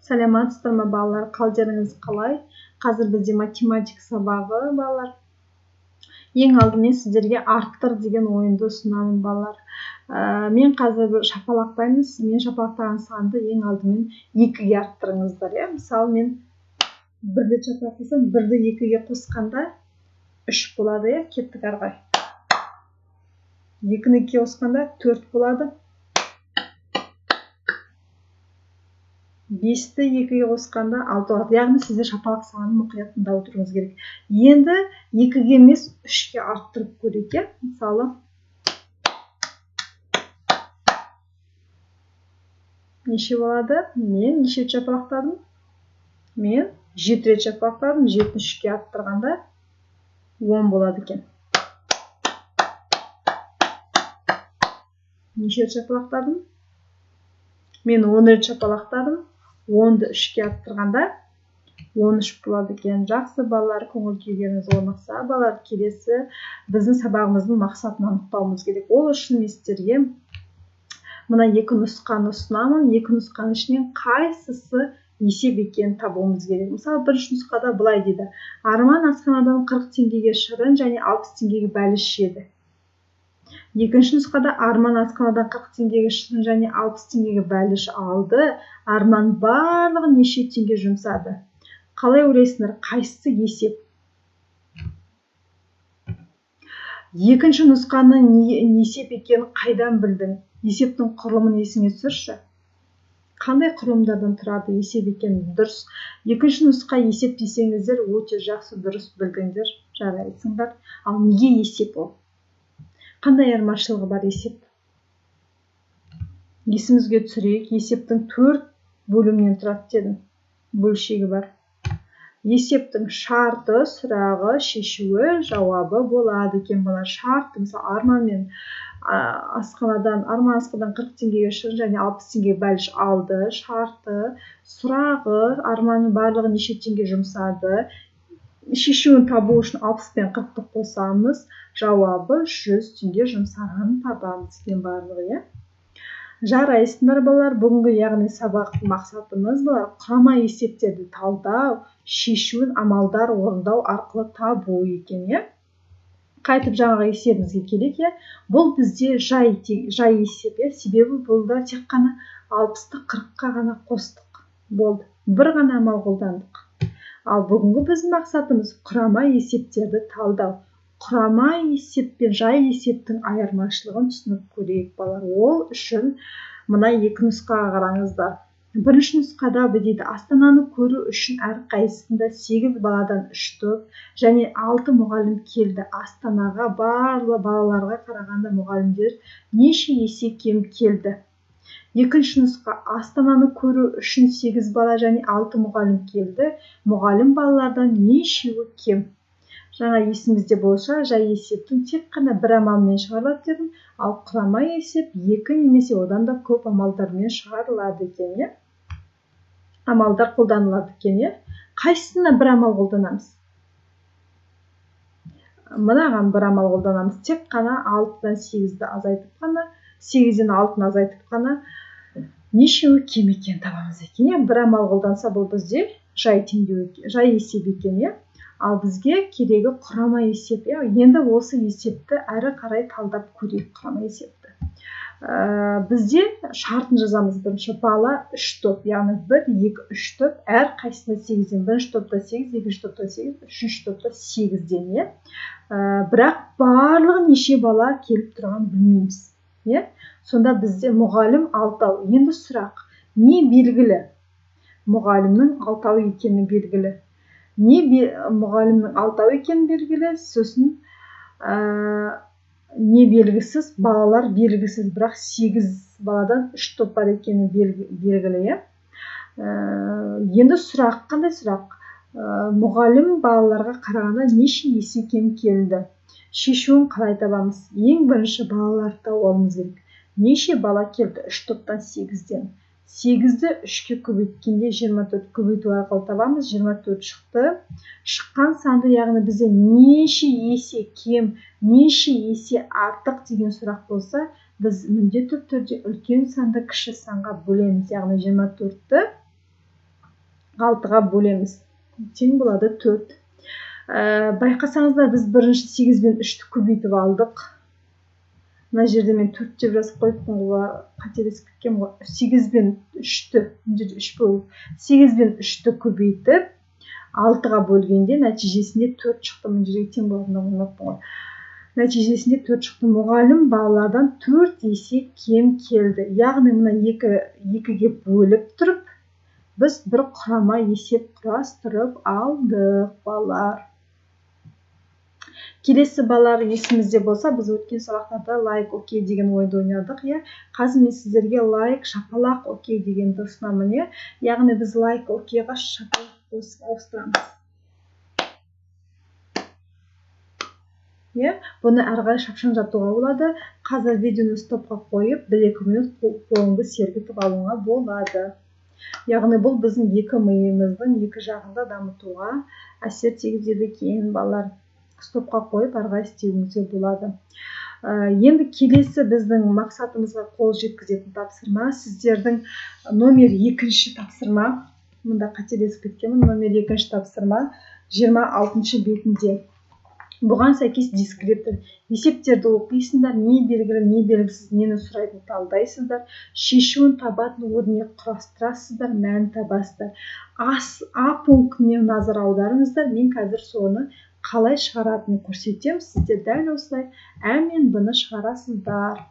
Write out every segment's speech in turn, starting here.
Саламатсыздар ма балалар? Қалдарыңыз қалай? Қазір бізде математика сабағы балалар. Ең алдымен сіздерге арттыр деген ойынды ұсынамын балалар. Мен қазір шапалақтаймыз. Мен шапалақтаған санды ең алдымен 2-ге арттырыңыздар. Мысалы мен 1-ді шапалақтасам, 1-ді 2-ге қосқанда 3 болады. Кеттік ары қарай. 2-ні 2-ге қосқанда 4 болады. 5-ті 2-ге қосқанда 6 болады. Яғни сіздер шапалақ санын мұқият тыңдап отыруыңыз керек. Енді 2-ге емес 3-ке арттырып көрейік. Мысалы, неше болады? Мен неше рет шапалақтадым? Мен 7 рет шапалақтадым. 7-ні 3-ке арттырғанда 10 болады екен. Неше рет шапалақтадым? Мен 10 рет шапалақтадым. 10-ды 3-ке арттырғанда 13 болады екен. Жақсы балалар, көңіл күйгеніңіз орнықса, балалар, келесі біздің сабағымыздың мақсатын анықтауымыз керек. Ол үшін мен сіздерге мына 2 нұсқаны ұсынамын. 2 нұсқаның ішінен қайсысы есеп екенін табуымыз керек. Мысалы, бірінші нұсқада былай дейді: Арман асханадан 40 теңгеге шырын және 60 теңгеге бәліш жеді. Екінші нұсқада Арман асханадан 40 теңгеге шырын және 60 теңгеге бәліш алды. Арман барлығы неше теңге жұмсады? Қалай ойлайсыңдар, қайсысы есеп? Екінші нұсқаның есеп екенін қайдан білдің? Есептің құрылымын есіңе түсірші. Қандай құрылымдардан тұрады есеп екенін? Дұрыс. Екінші нұсқа есеп десеңіздер, өте жақсы, дұрыс білдіңдер, жарайсыңдар. Ал неге есеп ол? Қандай айырмашылығы бар есеп? Есімізге түсірейік. Есептің 4 бөлімнен тұрады дедім. Бөлшегі бар. Есептің шарты, сұрағы, шешуі, жауабы болады екен балалар. Шарты, мысалы, Арман асханадан 40 теңгеге шырын және 60 теңгеге бәліш алды. Шарты, сұрағы, Арманның барлығы неше теңге жұмсады? Шешуін табу үшін 60 пен 40-ты қосамыз. Жауабы 100 теңге жұмсағанын табамыз екен барлығы. Жарайсыңдар балалар. Бүгінгі яғни сабақтың мақсатымыз балалар құрама есептерді талдау, шешуін амалдар орындау арқылы табу екен. Қайтып жаңағы есебімізге келейік. Бұл бізде жай есеп. Себебі бұлда тек қана 60-ты 40-қа ғана қостық. Болды. Бір ғана амал қолдандық. Ал бүгінгі біздің мақсатымыз құрама есептерді талдау. Құрама есеп пен жай есептің айырмашылығын түсініп көрейік балалар. Ол үшін мына 2 нұсқаға қараңыздар. Бірінші нұсқада дейді: Астананы көру үшін әрқайсысында 8 баладан 3 топ және 6 мұғалім келді. Астанаға барлы балаларға қарағанда мұғалімдер неше есе кем келді? Екінші нұсқа: Астананы көру үшін 8 бала және 6 мұғалім келді. Мұғалім балалардан нешеуі кем? Жаңа есімізде болса, жай есептің тек қана бір амалмен шығарылады дедім. Ал құрама есеп 2 немесе одан да көп амалдармен шығарылады екен. Амалдар қолданылады екен. Қайсысына бір амал қолданамыз? Мынаған бір амал қолданамыз. Тек қана 6-дан 8-ді азайтып қана, 8-ден 6-ны азайтып қана нешеуі кем екен табамыз екен. Бір амал қолданса, бұл бізде жай есеп екен. Ал бізге керегі құрама есеп. Енді осы есепті әрі қарай талдап көрейік. Құрама есепті. Бізде шартын жазамыз. Бірінші бала 3 топ, яғни 1, 2, 3 топ. Әр қайсысында 8-ден. Бірінші топта 8, екінші топта 8, үшінші топта 8-ден. Бірақ барлығы неше бала келіп тұрған білмейміз. Сонда бізде мұғалім 6. Енді сұрақ: не белгілі? Мұғалімнің 6 екені белгілі. Мұғалімнің 6 екені белгілі, сосын не белгісіз? Балалар белгісіз, бірақ 8 баладан 3 топ бар екені белгілі. Енді сұрақ, қандай сұрақ? Мұғалім балаларға қарағанда неше есе кем келді? Шешуін қалай табамыз? Ең бірінші балаларды табуымыз керек. Неше бала келді? 3 топтан 8-ден. 8-ді 3-ке көбейткенде 24 көбейту арқылы табамыз. 24 шықты. Шыққан санды, яғни бізде неше есе кем, неше есе артық деген сұрақ болса, біз міндетті түрде үлкен санды кіші санға бөлеміз. Яғни 24-ті 6-ға бөлеміз. Тең болады 4. Байқасаңыздар, біз бірінші 8 бен 3-ті көбейтіп алдық. Мына жерде мен 4 деп жазып қойыппын ғой, қателесіп кеткенмін ғой. 8 бен 3-ті, мына жерде 3 болып, 8 бен 3-ті көбейтіп 6-ға бөлгенде нәтижесінде 4 шықты. Мына жерге тең болатынын ұмытпын ғой. Нәтижесінде 4 шықты. Мұғалім балалардан 4 есе кем келді. Яғни мына 2-ге бөліп тұрып, біз бір құрама есеп құрастырып алдық, балалар. Келесі балалар есімізде болса, біз өткен сабақтарда лайк окей деген ойды ойнадық. Қазір мен сіздерге лайк, шапалақ окей дегенді ұсынамын. Яғни біз лайк окейға шапалақ ауыстырамыз. Бұны әрғай шапшаң жатуға болады. Қазір видеоны стопқа қойып, 1-2 минут қолыңды сергітіп алуға болады. Яғни бұл біздің екі миымыздың екі жағында дамытуға әсер тигізеді екен, балалар. Стопқа қойып әрғай істеуіңізге болады. Енді келесі біздің мақсатымызға қол жеткізетін тапсырма, сіздердің номер 2-ші тапсырма, мұнда қателесіп кеткенмін, номер 2-ші тапсырма 26-шы бетінде. Бұған сәйкес дискриптор. Есептерді оқисыңдар, не белгілі, не белгісіз, нені сұрайтын талдайсыздар, шешуін табатын өрнек құрастырасыздар, мән табасыздар. А пунктіне назар аударыңыздар. Мен қазір соны қалай шығаратынын көрсетем. Сіздер дәл осылай әмен бұны шығарасыздар.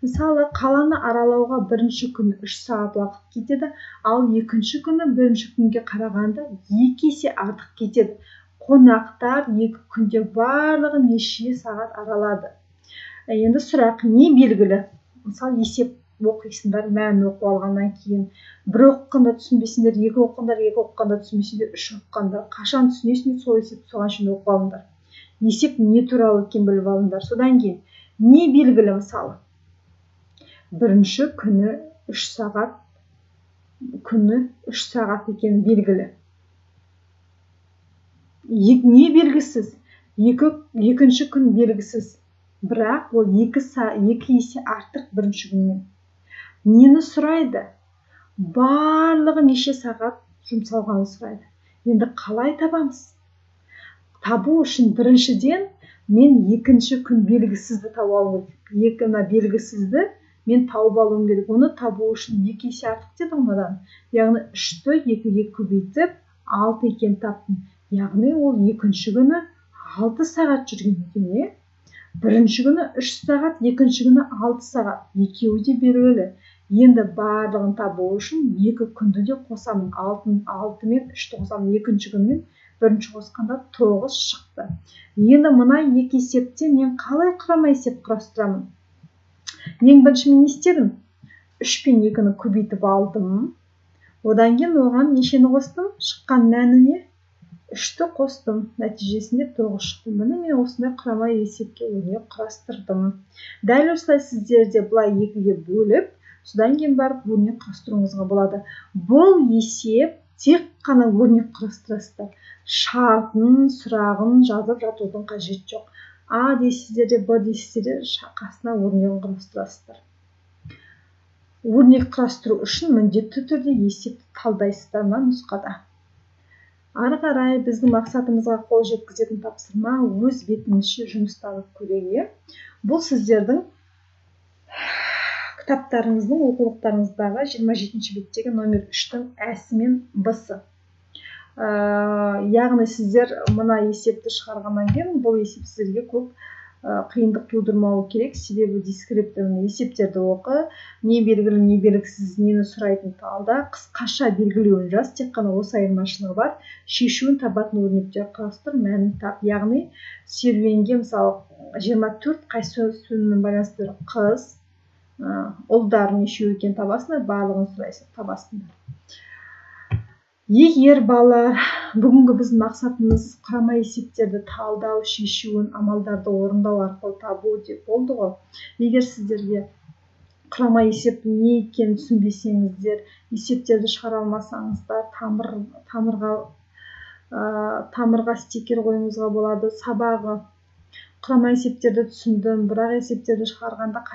Мысалы, қаланы аралауға бірінші күні 3 сағат уақыт кетеді, ал екінші күні бірінші күнге қарағанда 2 есе артық кетеді. Қонақтар 2 күнде барлығы неше сағат аралады. Енді сұрақ, не белгілі? Мысалы, есеп оқисыңдар, мәнін оқып алғаннан кейін. Бір оқығанда түсінбесіңдер, 2 оқығандар, 2 оқығанда түсінбесіңдер, 3 оқығандар. Қашан түсінесіңдер, сол есепті соған шейін оқып алыңдар. Есеп не туралы екенін біліп алыңдар. Содан кейін, не белгілі мысалы? Бірінші күні 3 сағат, күні 3 сағат екені белгілі. Не белгісіз? Екінші күн белгісіз. Бірақ ол 2 есе артық бірінші күннен. Нені сұрайды? Барлығы неше сағат жұмсалғанын сұрайды. Енді қалай табамыз? Табу үшін біріншіден мен екінші күн белгісізді тауып алуым керек. Екіні белгісізді мен тауып алуым керек. Оны табу үшін 2 есе артық деді онадан. Яғни 3-ті 2-ге көбейтіп 6 екен таптым. Яғни ол екінші күні 6 сағат жүрген екен. Бірінші күні 3 сағат, екінші күні 6 сағат. Екеуі де белгілі. Енді барлығын табу үшін 2 күнді де қосамын. 6 мен 3-ті қосамын. Екінші күнмен бірінші қосқанда 9 шықты. Енді мына 2 есепте мен қалай құрама есеп құрастырамын? Ең бірінші мен не істедім? 3 пен 2-ні көбейтіп алдым. Одан кейін оған нешені қостым? Шыққан мәніне 3-ті қостым. Нәтижесінде 9 шықты. Міне мен осындай құрама есепке өрнек құрастырдым. Дәл осылай сіздерде бұлай 2-ге бөліп, содан кейін барып өрнек құрастыруыңызға болады. Бұл есеп тек қана өрнек құрастырасыздар. Шартын, сұрағын жазып жатудың қажет жоқ. А дейсіздер де, Б дейсіздер де, қасына өрнегін құрастырасыздар. Өрнек құрастыру үшін міндетті түрде есепті талдайсыздар мына нұсқада. Ары қарай біздің мақсатымызға қол жеткізетін тапсырма өз бетіңізше жұмыстанып көреге. Бұл сіздердің кітаптарыңыздың, оқулықтарыңыздағы 27-ші беттегі номер 3-тің әсі мен бысы. Яғни сіздер мына есепті шығарғаннан кейін бұл есеп сіздерге көп қиындық тудырмауы керек. Себебі дискрипторын есептерді оқы, не белгілі, не белгісіз, нені сұрайтын талда, қысқаша белгілеуін жаз, тек қана осы айырмашылығы бар. Шешуін табатын өрнектер құрастыр, мәнін тап. Яғни серуенге мысалы 24 қайсы сөзінің байланыстыры қыз, ұлдар нешеу екен табасыңдар, барлығын сұрайсың, табасыңдар. Егер балалар, бүгінгі біздің мақсатымыз құрама есептерді талдау, шешуін, амалдарды орындау арқылы табу деп болды ғой. Егер сіздерге құрама есептің не екенін түсінбесеңіздер, есептерді шығара алмасаңыздар, тамырға стикер қоюыңызға болады. Сабағы құрама есептерді түсіндім, бірақ есептерді шығарғанда